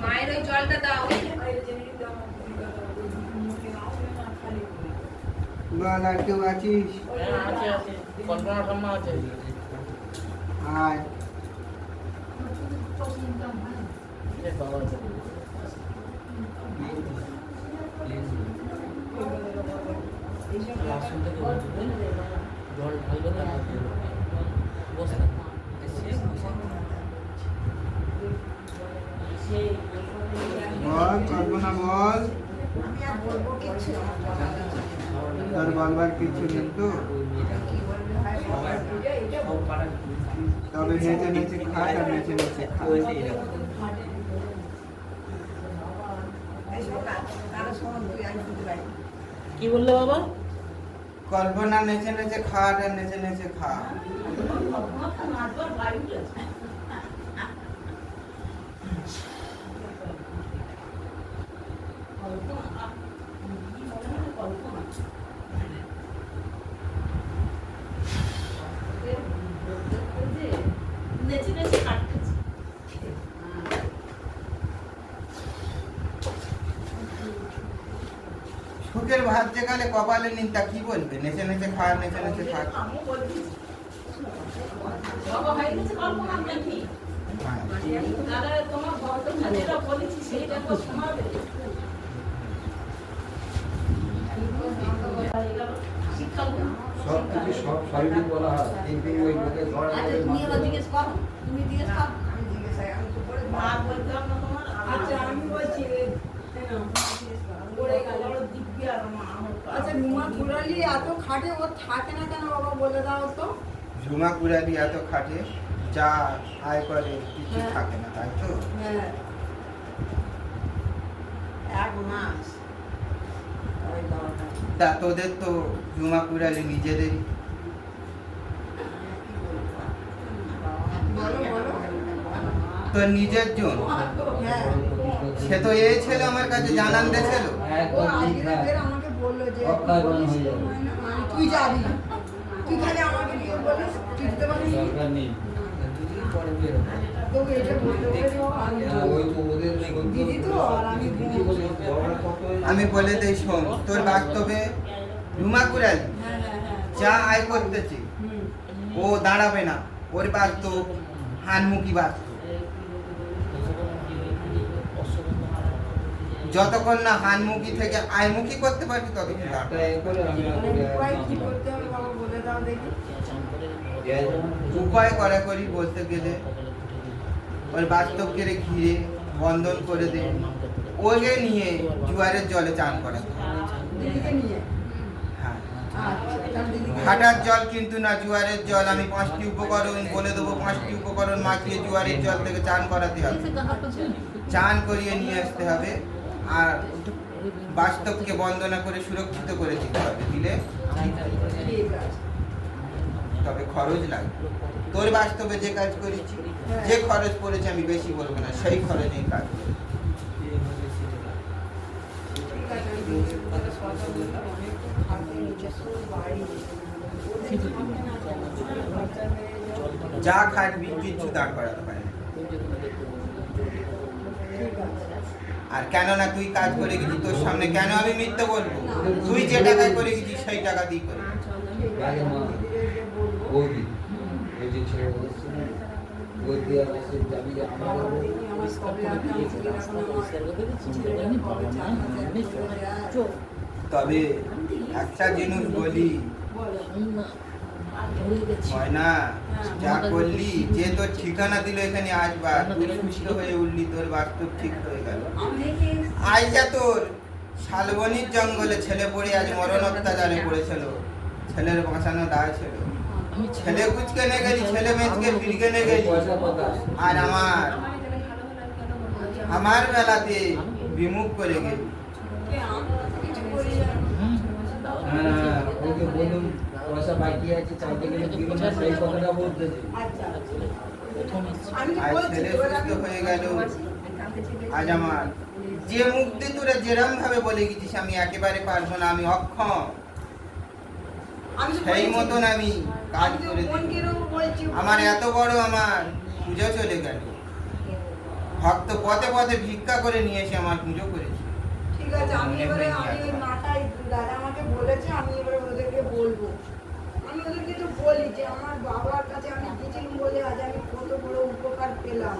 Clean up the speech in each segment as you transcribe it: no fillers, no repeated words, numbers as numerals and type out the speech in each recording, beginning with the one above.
মায়ের ওই জলটা দাও। বল আর কেউ আছিস? আছে কল্পনা ঠাম্মা আছে। আয় বাবা আছে। জল ঢালবে না বসে বল কল্পনা বল। তোর বলবার কিছু নেই তো? তবে নেচে নেচে খা আর নেচে নেচে খা। কি বললে বাবা? কল্পনা নেচে নেচে খা আর নেচে নেচে খা। সুখের ভাত যেখানে কপালে নিন্দা কি বলবে? নেচে নেচে খা নেচে নেচে খা। সব কিছু সব সবই বলা হয়, কিন্তু ওই লোকে ঘরে তুমি জিজ্ঞেস করো, তুমি জিজ্ঞেস করো। আচ্ছা রুমা কুড়ালি এত খাটে ও থাকে না কেন বাবা বলে দাও তো? ঝুমা কুড়ালি এত খাটে, যা আয় করে কিছু থাকে না, তাই তো? হ্যাঁ এক মাস ওই বাবাটা তা তোদের তো ঝুমা কুড়ালি নিজেদেরই। বলো বলো। তোর নিজের জন। হ্যাঁ সে তো এই ছেলে আমার কাছে জানান দিয়েছিল। ও একদম ঠিক আজকে না। ফের আমাকে বললো যে অক্ষয় বন বলিস হয়ে তো যাবে। মানে তুই যাবি, তুই খালি আমাকে দিয়ে বলিস তুই দিতে পারিস নি? দরকার নেই। দুদিন পরে বের হবে। তোকে এটা বলতে হবে যে আমি হ্যাঁ, ওই তো ওদের দিদি তো আর আমি দিদি বলে বড় কত হয়ে আমি বলে দেই শোন, তোর বাস্তবে ঝুমা কুড়ালি হ্যাঁ হ্যাঁ হ্যাঁ যা আয় করতেছে হুম ও দাঁড়াবে না। ওর বাস্তব হানমুখী বাস্তব। যতক্ষণ না হানমুখী থেকে আয়মুখী করতে পারবি ততক্ষণ একটা দাঁড়াবে। এ করে আমি মানে উপায় কি করতে হবে বাবা বলে দাও দেখি। উপায় করা করি বলতে গেলে ওর বাস্তবকে ঘিরে বন্ধন করে দে, ওকে নিয়ে জোয়ারের জলে চান করাতে হবে। দিদিকে নিয়ে হ্যাঁ, আচ্ছা তাহলে দিদিকে হাঁটার জল কিন্তু না, জোয়ারের জল। আমি 5টি উপকরণ বলে দেবো, 5টি উপকরণ মাখিয়ে জোয়ারের জল থেকে চান করাতে হবে। চান করিয়ে নিয়ে আসতে হবে আর বাস্তবকে বন্দনা করে সুরক্ষিত করে দিতে হবে। দিলে ঠিক আছে। তবে খরচ লাগবে। তোর বাস্তবে যে কাজ করেছি, যে খরচ পড়েছে আমি বেশি বলবো না, সেই খরচেই কাজ করবো। ঠিক আছে আমি দিদির সাথে কথা বললাম, অনেক তো খাটে নিজস্ব বাড়ি ওদের থাকে না কেন? বাচ্চা মেয়ে যখন- যা খাটবি কিচ্ছু দাঁড় করাতে পারে না। ঠিক আছে। আর কেননা তুই কাজ করে গেছিস, তোর সামনে কেন আমি মিথ্যে বলবো? তুই যে টাকায় করে গেছিস সেই টাকা দিয়ে করে। আগে মা দিদিদেরকে বলবো বৌদি ওই যে ছেলে বলছে বৌদি আর এসে যাবি যে আমার বাবা দেখি আমার কবে আগে আমি এখন আমার ছেলেটা কবে চান করে যায়। তবে একটা জিনিস বলি, বলো। ময়না, যা করলি, যে তোর ঠিকানা দিল এখানে আসবার, তুই সুস্থ হয়ে উঠলি, তোর বাস্তব ঠিক হয়ে গেল। আমি কি আজ যা তোর শালবনির জঙ্গলে ছেলে পড়ে আজ মরণ অত্যাচারে পড়েছিল, ছেলের বাঁচানো দায় ছিল। ছেলে কুচকে নে গেলি, ছেলে মেচকে ফিরকে নে গেলি, পয়সা কথা আর আমার বেলাতে বিমুখ করে গেলি। আমি কিছু করি না। হ্যাঁ ওই যে বলুন পয়সা বাকি আছে চাইতে গেলে দিল না, সেই কথাটা বলতেছে। আচ্ছা আমি তো আজ বলছি ছেলে এবার সুস্থ আমি- হয়ে গেল। আজ আমার যে মুক্তি তোরা যেরম ভাবে বলে গেছিস আমি একেবারে পারবো না, আমি অক্ষম। আমি তো সেই বলেছি। মতন আমি কাজ আমি তো করে দিই। বোনকেও বলছি। আমার এত বড় আমার পুজো চলে গেল, ভক্ত পথে পথে ভিক্ষা করে নিয়ে এসে আমার পুজো করেছে। ঠিক আছে, আমি এবারে আমি ওই মাথায় দাদা আমাকে বলেছে, আমি এবারে ওদেরকে বলবো। আমি ওদেরকে তো বলি যে আমার বাবার কাছে আমি গেছিলাম বলে আজ আমি কত বড় উপকার পেলাম,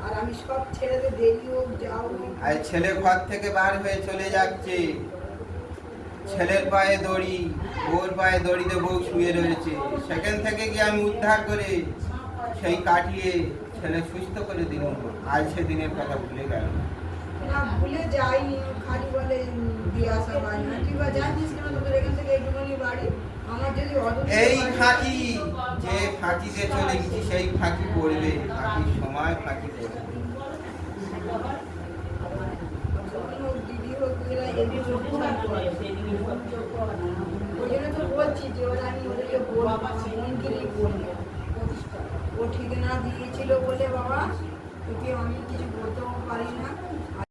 আর আমি সব ছেড়ে দেরি হোক যাও হোক। আর ছেলে ঘর থেকে বার হয়ে চলে যাচ্ছে, ছেলের পায়ে দড়ি, বউর পায়ে দড়িতে বউ শুয়ে রয়েছে, সেখান থেকে গিয়ে আমি উদ্ধার করে সেই কাটিয়ে ছেলে সুস্থ করে দিলাম। আজ সেদিনের কথা ভুলে গেল। না ভুলে যাইনি, খালি বলে দিয়ে আসা হয় না। তুই বা জানিস কেন তোদের এখান থেকে এইটুখানি বাড়ি? আমার যদি এই ফাঁকি, যে ফাঁকিতে চলে গেছি সেই ফাঁকি পড়বে, ফাঁকির সময় ফাঁকি পড়বে। দিদি হোক এরা এদিকে উপকার করে। ওই জন্য তো বলছি যে ওরা আমি ওদেরকে বলবো, বোনকেই বলবো। ও ঠিকানা দিয়েছিল বলে বাবা তোকে আমি কিছু বলতেও পারি না, আর